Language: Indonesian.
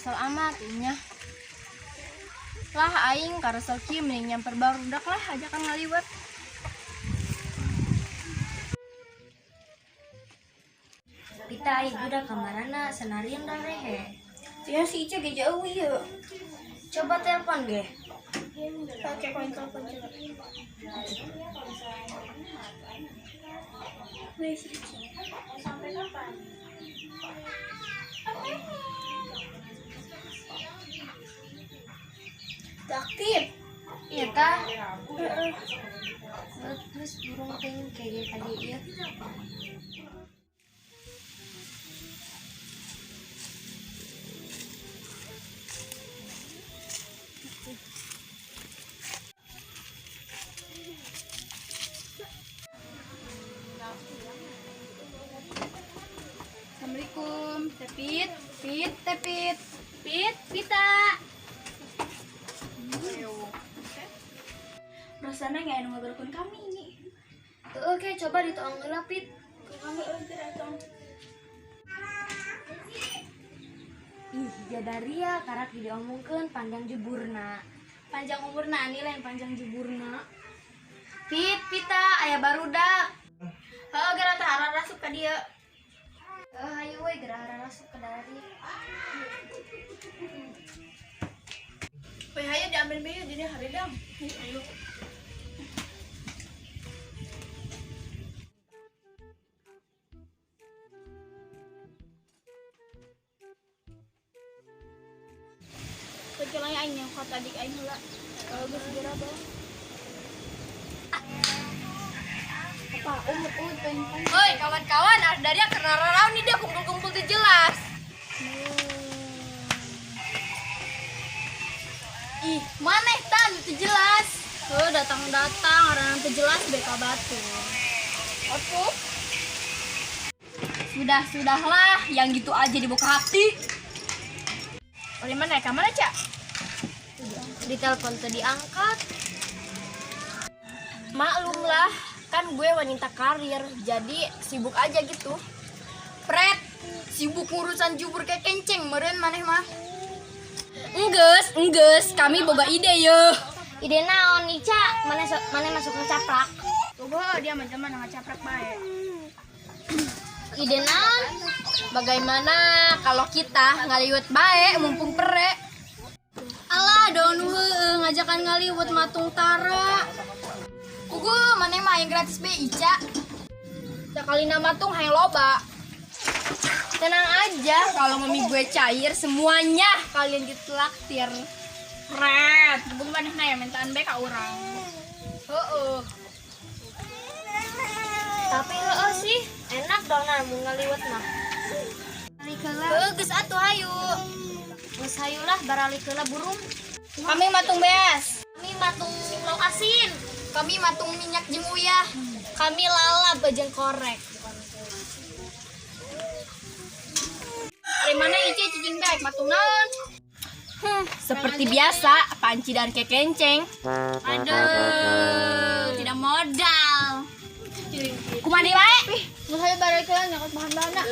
kesel amat inya. Lah aing karesel kieu mending nyamper barudak lah ajakan ngaliwat. Kita aing udah kamarana senarian dah rehe. Ya si Ica ge jauh ieu. Coba telepon ge. Oke, koin telepon coba. Wes Ica. Sampai kapan? Aktif. Iya tah. Terus burung teh kayak tadi ieu. Assalamualaikum, Tepit, Tepit, Pita. Rasanya nggak ada ngabarkan kami ini. Tuh oke, coba ditoong ngelapit. Kami datang. Ih, jadaria karak diomongkeun panjang jeburna. Panjang umurna nih lain panjang jeburna. Pita, aya barudak. Heeh, gara tahara rasuk ka dieu. Hayu we gerah masuk ke dari. Weh hayu diambil bae jadi haridang. Ayo. Kecuali aing yang kota adik aing heula. Kalau geus segera bae. Apa umut pengen. Oi, kawan-kawan, Ardaria karena rarau nih dia kumpul-kumpul tuh jelas. Ih, maneh tan itu jelas. Oh, datang-datang orang itu jelas beka batu. Oke. Sudahlah, yang gitu aja dibuka hati. Oleh mana ya? Kamana, Cak? Di telepon tuh diangkat. Maklum lah, kan gue wanita karir, jadi sibuk aja gitu. Pret, sibuk ngurusan jubur kayak kenceng, meren maneh mah. Enggeus, kami boga ide yo. Ide naon Ica? Mana masuk ngecaplak? Boga dia macam mana ngecaprak bae. Ide naon? Bagaimana kalau kita ngaliwet bae mumpung pere? Alah, daun ngajakan ngaliwet matung tara. Ugu, mana mah yang gratis be Ica. Sekali nama matung hayang loba. Tenang aja, kalau mami gue cair semuanya kalian ditraktir. Red, bukan maneh na ya mentaan be ka urang. Heeh. Tapi sih enak dong mun ngaliwet mah. Geus atuh hayu. Geus hayulah barali keula burung. Kami matung beas. Kami matung lokasin. Kami matung minyak jeung uyah. Kami lalap jeung korek. Dari mana Ice cicing baik matung naon? Seperti biasa, panci dan kekenceng. Aduh, tidak modal. Kumadi bae. Geus hayu barali keula nyakot bahan-bahanna.